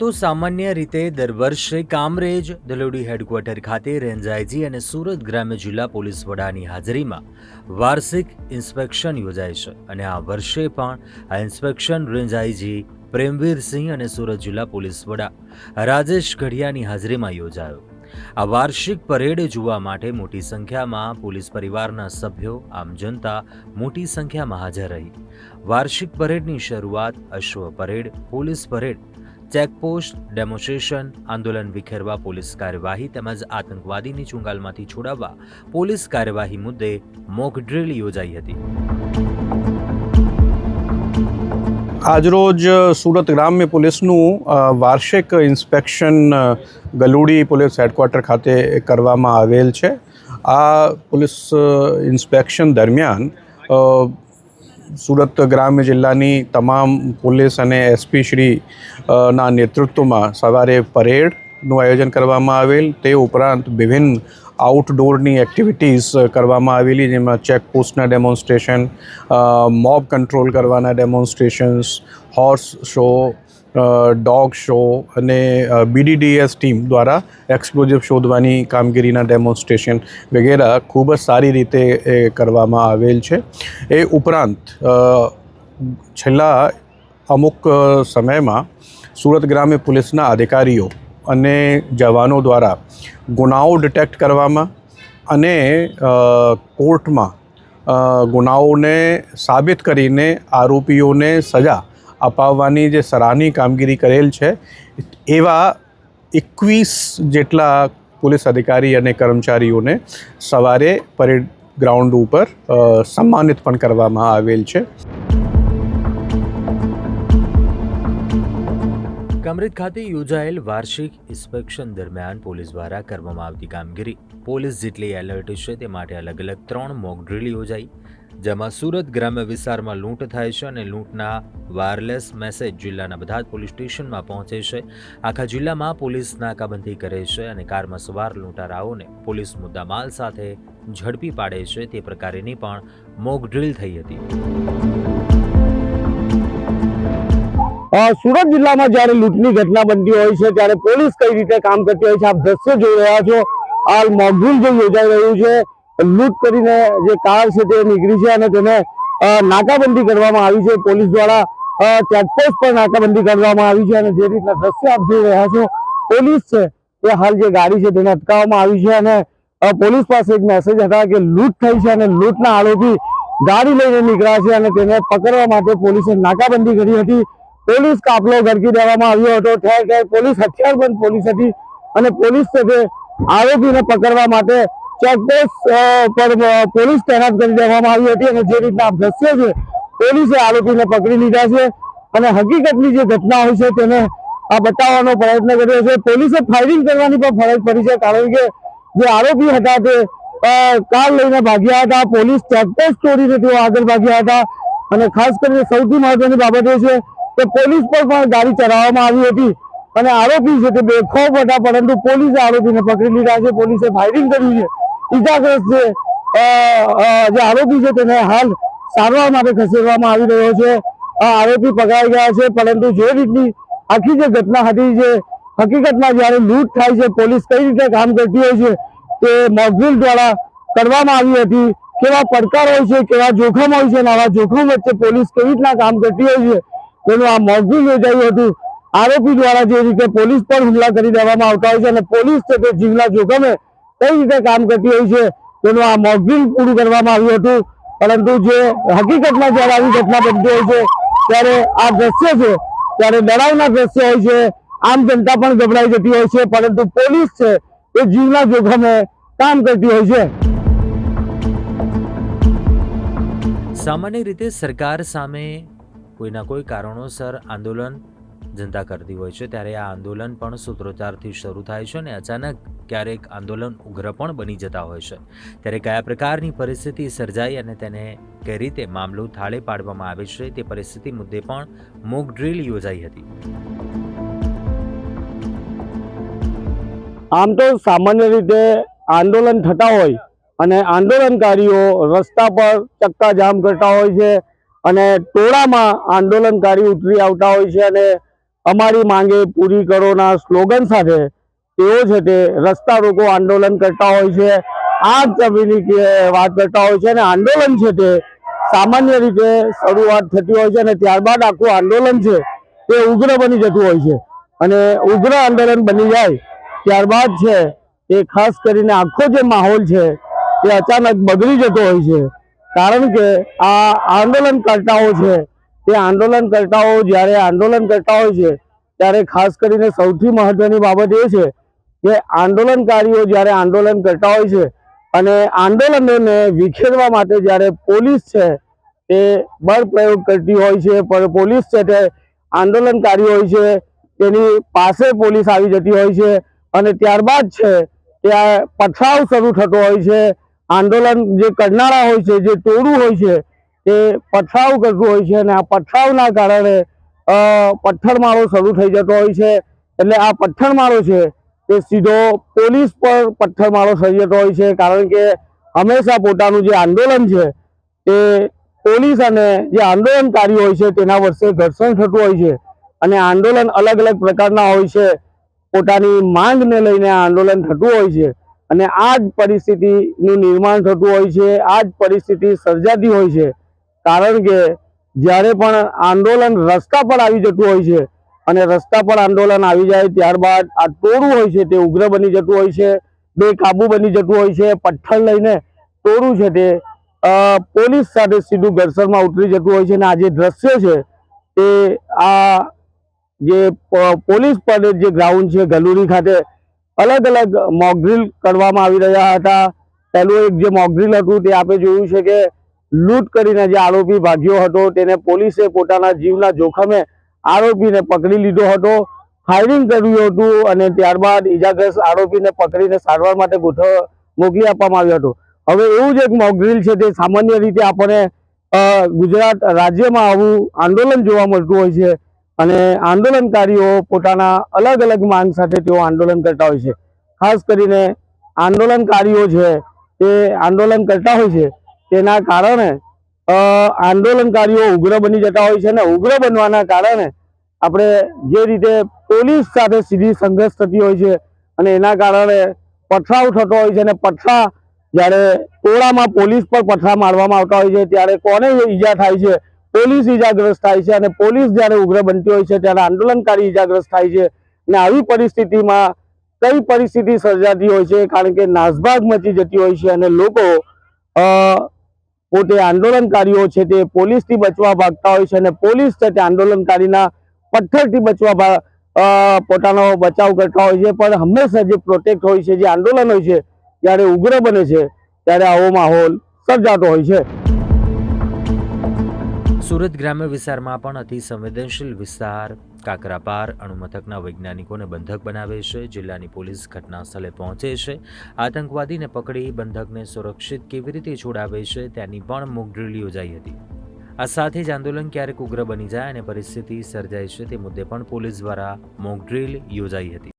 તો સામાન્ય રીતે દર વર્ષે કામરેજ દલોડી હેડક્વાર્ટર ખાતે રેન્જ આઈજી અને સુરત ગ્રામ્ય જિલ્લા પોલીસ વડાની હાજરીમાં વાર્ષિક ઇન્સ્પેક્શન યોજાય છે અને આ વર્ષે પણ આ ઇન્સ્પેક્શન રેન્જ આઈજી પ્રેમવીરસિંહ અને સુરત જિલ્લા પોલીસ વડા રાજેશ ઘડિયાની હાજરીમાં યોજાયો। આ વાર્ષિક પરેડ જોવા માટે મોટી સંખ્યામાં પોલીસ પરિવારના સભ્યો આમ જનતા મોટી સંખ્યામાં હાજર રહી। વાર્ષિક પરેડની શરૂઆત અશ્વ parade, police parade, checkpost, demonstration, આંદોલન વિખેરવા પોલીસ કાર્યવાહી તેમજ આતંકવાદીની ચુંગાલમાંથી છોડાવવા પોલીસ કાર્યવાહી મુદ્દે મોક ડ્રીલ યોજાઈ હતી। આજરોજ સુરત ગ્રામ્ય પોલીસનું વાર્ષિક ઇન્સ્પેક્શન ગલુડી પોલીસ હેડક્વાર્ટર ખાતે કરવામાં આવેલ છે। આ પોલીસ ઇન્સ્પેક્શન દરમિયાન સુરત ગ્રામ્ય જિલ્લાની તમામ પોલીસ અને એસપી શ્રી ના નેતૃત્વમાં સવારે પરેડનું આયોજન કરવામાં આવેલ। તે ઉપરાંત વિભિન્ન આઉટડોરની એક્ટિવિટીઝ કરવામાં આવેલી, જેમાં ચેકપોસ્ટના ડેમોન્સ્ટ્રેશન, મોબ કંટ્રોલ કરવાના demonstrations, horse show, dog show અને બીડીડીએસ ટીમ દ્વારા એક્સપ્લોઝિવ શોધવાની કામગીરીના ડેમોન્સ્ટ્રેશન વગેરે ખૂબ જ સારી રીતે કરવામાં આવેલ છે। એ ઉપરાંત છેલ્લા અમુક સમયમાં સુરત ગ્રામ્ય પોલીસના અધિકારીઓ અને જવાનો દ્વારા ગુનાઓ ડિટેક્ટ કરવામાં અને કોર્ટમાં ગુનાઓને સાબિત કરીને આરોપીઓને સજા અપાવવાની જે સરાહનીય કામગીરી કરેલ છે, એવા 21 જેટલા પોલીસ અધિકારી અને કર્મચારીઓને સવારે પરેડ ગ્રાઉન્ડ ઉપર સન્માનિત પણ કરવામાં આવેલ છે। કામરેજ ખાતે યોજાયેલ વાર્ષિક ઇન્સ્પેક્શન દરમિયાન પોલીસ દ્વારા કરવામાં આવતી કામગીરી, પોલીસ જેટલી એલર્ટ છે તે માટે અલગ અલગ 3 મોક ડ્રીલ યોજાઈ, જેમાં સુરત ગ્રામ્ય વિસ્તારમાં લૂંટ થાય છે અને લૂંટના વાયરલેસ મેસેજ જિલ્લાના બધા જ પોલીસ સ્ટેશનમાં પહોંચે છે। આખા જિલ્લામાં પોલીસ નાકાબંધી કરે છે અને કારમાં સવાર લૂંટારાઓને પોલીસ મુદ્દામાલ સાથે ઝડપી પાડે છે, તે પ્રકારેની પણ મોક ડ્રીલ થઈ હતી। સુરત જિલ્લામાં જ્યારે લૂંટની ઘટના બનતી હોય છે ત્યારે પોલીસ કઈ રીતે કામ કરતી હોય છે, આપ દ્રશ્ય જોઈ રહ્યા છો। હાલ મોકડ્રીલ જે યોજાઈ રહ્યું છે, લૂંટ કરીને જે કાર છે તે નીકળી છે અને તેને નાકાબંધી કરવામાં આવી છે। પોલીસ દ્વારા ચેકપોસ્ટ પર નાકાબંધી કરવામાં આવી છે અને જે રીતના દ્રશ્ય આપ જોઈ રહ્યા છો, પોલીસ છે તે હાલ જે ગાડી છે તેને અટકાવવામાં આવી છે અને પોલીસ પાસે એક મેસેજ હતા કે લૂંટ થઈ છે અને લૂંટના આરોપી ગાડી લઈને નીકળ્યા છે અને તેને પકડવા માટે પોલીસે નાકાબંધી કરી હતી। પોલીસ કાફલો ગરકી દેવામાં આવ્યો હતો, ઠેર ઠેર પોલીસ હથિયારબંધ પોલીસ હતી અને પોલીસ છે તે આરોપીને પકડવા માટે ચેકપોસ્ટ પર પોલીસ તૈનાત કરી દેવામાં આવી હતી અને જે રીતના દ્રશ્ય છે, પોલીસે આરોપીને પકડી લીધા છે અને હકીકતની જે ઘટના હોય છે તેને બતાવવાનો પ્રયત્ન કર્યો છે। પોલીસે ફાયરિંગ કરવાની પણ ફરજ પડી છે, કારણ કે જે આરોપી હતા તે કાર લઈને ભાગ્યા હતા। પોલીસ ચેકપોસ્ટ તોડીને તેઓ આગળ ભાગ્યા હતા અને ખાસ કરીને સૌથી મહત્વની બાબત એ છે કે પોલીસ પર પણ ગાડી ચલાવવામાં આવી હતી અને આરોપી છે તે બેખોફ હતા, પરંતુ પોલીસે આરોપીને પકડી લીધા છે। પોલીસે ફાયરિંગ કર્યું છે, ઈજાગ્રસ્ત છે જે આરોપી છે તેને હાલ સારવાર માટે ખસેડવામાં આવી રહ્યો છે। આરોપી પકડાઈ ગયા છે, પરંતુ જે રીતની આખી જે ઘટના હતી, જે હકીકતમાં જ્યારે લૂંટ થાય છે, પોલીસ કઈ રીતે કામ કરતી હોય છે તે મોકડ્રીલ દ્વારા કરવામાં આવી હતી। કેવા પડકાર હોય છે, કેવા જોખમ હોય છે અને આવા જોખમ વચ્ચે પોલીસ કેવી રીતના કામ કરતી હોય છે તેનું આ મોક ડ્રીલ યોજાયું હતું। આરોપી દ્વારા જે રીતે પોલીસ પર હુમલા કરી દેવામાં આવતા હોય છે અને પોલીસ છે તે જીવના જોખમે કઈ રીતે કામ કરતી હોય છે તેનું આ મોક ડ્રીલ પૂરું કરવામાં આવ્યું હતું। પરંતુ જે હકીકતમાં જ્યારે આવી ઘટના બનતી હોય છે ત્યારે આ દ્રશ્ય છે ત્યારે ડરાવના દ્રશ્ય હોય છે, આમ જનતા પણ ગભરાઈ જતી હોય છે, પરંતુ પોલીસ છે એ જીવના જોખમે કામ કરતી હોય છે। સામાન્ય રીતે સરકાર સામે કોઈના કોઈ કારણોસર આંદોલન જનતા કરતી હોય છે, ત્યારે આ આંદોલન પણ સૂત્રોચ્ચારથી શરૂ થાય છે અને અચાનક ક્યારેક આંદોલન ઉગ્ર પણ બની જતા હોય છે। ત્યારે કયા પ્રકારની પરિસ્થિતિ સર્જાઈ અને તેને કઈ રીતે મામલો થાળે પાડવામાં આવે છે તે પરિસ્થિતિ મુદ્દે પણ મોક ડ્રીલ યોજાઈ હતી। આમ તો સામાન્ય રીતે આંદોલન થતા હોય અને આંદોલનકારીઓ રસ્તા પર ચક્કાજામ કરતા હોય છે અને ટોળામાં આંદોલનકારી ઉતરી આવતા હોય છે અને અમારી માંગે પૂરી કરોના સ્લોગન સાથે તેઓ છે તે રસ્તા રોકો આંદોલન કરતા હોય છે, આગ જમીની વાત કરતા હોય છે. અને આંદોલન છે તે સામાન્ય રીતે શરૂઆત થતી હોય છે અને ત્યારબાદ આખું આંદોલન છે તે ઉગ્ર બની જતું હોય છે. અને ઉગ્ર આંદોલન બની જાય ત્યારબાદ છે એ ખાસ કરીને આખો જે માહોલ છે તે અચાનક બગડી જતો હોય છે. કારણ કે આ આંદોલનકર્તાઓ છે તે આંદોલનકર્તાઓ જ્યારે આંદોલન કરતા હોય છે ત્યારે ખાસ કરીને સૌથી મહત્વની બાબત એ છે કે આંદોલનકારીઓ જ્યારે આંદોલન કરતા હોય છે અને આંદોલનોને વિખેરવા માટે જ્યારે પોલીસ છે તે બળ પ્રયોગ કરતી હોય છે, પણ પોલીસ છે તે આંદોલનકારી હોય છે તેની પાસે પોલીસ આવી જતી હોય છે અને ત્યારબાદ છે ત્યાં પથરાવ શરૂ થતો હોય છે. આંદોલન જે કરનારા હોય છે, જે ટોળું હોય છે તે પથરાવ કરતું હોય છે અને આ પથરાવના કારણે પથ્થરમારો શરૂ થઈ જતો હોય છે. એટલે આ પથ્થરમારો છે તે સીધો પોલીસ પર પથ્થરમારો થઈ જતો હોય છે. કારણ કે હંમેશા પોતાનું જે આંદોલન છે તે પોલીસ અને જે આંદોલનકારી હોય છે તેના વચ્ચે ઘર્ષણ થતું હોય છે અને આંદોલન અલગ અલગ પ્રકારના હોય છે. પોતાની માંગને લઈને આંદોલન થતું હોય છે અને આ જ પરિસ્થિતિનું નિર્માણ થતું હોય છે, આ જ પરિસ્થિતિ સર્જાતી હોય છે. કારણ કે જ્યારે પણ આંદોલન રસ્તા પર આવી જતું હોય છે અને રસ્તા પર આંદોલન આવી જાય ત્યારબાદ આ ટોળું હોય છે તે ઉગ્ર બની જતું હોય છે, બેકાબુ બની જતું હોય છે. પથ્થર લઈને ટોળું છે તે પોલીસ સાથે સીધું ઘર્ષણમાં ઉતરી જતું હોય છે. અને આ જે દ્રશ્ય છે તે આ જે પોલીસ પરેડ જે ગ્રાઉન્ડ છે ગલુડી ખાતે અલગ અલગ મોકડ્રીલ કરવામાં આવી રહ્યા હતા. પહેલું એક જે મોકડ્રીલ હતું તે આપણે જોયું છે કે લૂંટ કરીને જે આરોપી ભાગ્યો હતો તેને પોલીસે પોતાના જીવના જોખમે આરોપીને પકડી લીધો હતો, ફાયરિંગ કર્યું હતું અને ત્યારબાદ ઈજાગ્રસ્ત આરોપીને પકડીને સારવાર માટે મોકલી આપવામાં આવ્યો હતો. હવે એવું જ એક મોકડ્રીલ છે તે સામાન્ય રીતે આપણને ગુજરાત રાજ્યમાં આવું આંદોલન જોવા મળતું હોય છે અને આંદોલનકારીઓ પોતાના અલગ અલગ માંગ સાથે તેઓ આંદોલન કરતા હોય છે. ખાસ કરીને આંદોલનકારીઓ છે તે આંદોલન કરતા હોય છે તેના કારણે આંદોલનકારીઓ ઉગ્ર બની જતા હોય છે અને ઉગ્ર બનવાના કારણે આપણે જે રીતે પોલીસ સાથે સીધી સંઘર્ષ થતી હોય છે અને એના કારણે પથરાવ થતો હોય છે અને જ્યારે ટોળામાં પોલીસ પર પથરા મારવામાં આવતા હોય છે ત્યારે કોને ઈજા થાય છે? પોલીસ ઈજાગ્રસ્ત થાય છે અને પોલીસ જ્યારે ઉગ્ર બનતી હોય છે ત્યારે આંદોલનકારી ઈજાગ્રસ્ત થાય છે. અને આવી પરિસ્થિતિમાં કઈ પરિસ્થિતિ સર્જાતી હોય છે? કારણ કે નાસભાગ મચી જતી હોય છે અને લોકો પોતે આંદોલનકારીઓ છે તે પોલીસથી બચવા ભાગતા હોય છે અને પોલીસ છે તે આંદોલનકારીના પથ્થરથી બચવા પોતાનો બચાવ કરતા હોય છે. પણ હંમેશા જે પ્રોટેક્ટ હોય છે, જે આંદોલન હોય છે, જ્યારે ઉગ્ર બને છે ત્યારે આવો માહોલ સર્જાતો હોય છે. સુરત ગ્રામ્ય વિસ્તારમાં પણ અતિ સંવેદનશીલ વિસ્તાર કાકરાપાર અણુમથકના વૈજ્ઞાનિકોને બંધક બનાવે છે. જિલ્લાની પોલીસ ઘટના સ્થળે પહોંચે છે. આતંકવાદીને પકડી બંધકને સુરક્ષિત કેવી રીતે છોડાવે છે તેની પણ મોક ડ્રીલ યોજાઈ હતી. આ સાથે જ આંદોલન ક્યારેક ઉગ્ર બની જાય અને પરિસ્થિતિ સર્જાય છે તે મુદ્દે પણ પોલીસ દ્વારા મોક ડ્રીલ યોજાઈ હતી.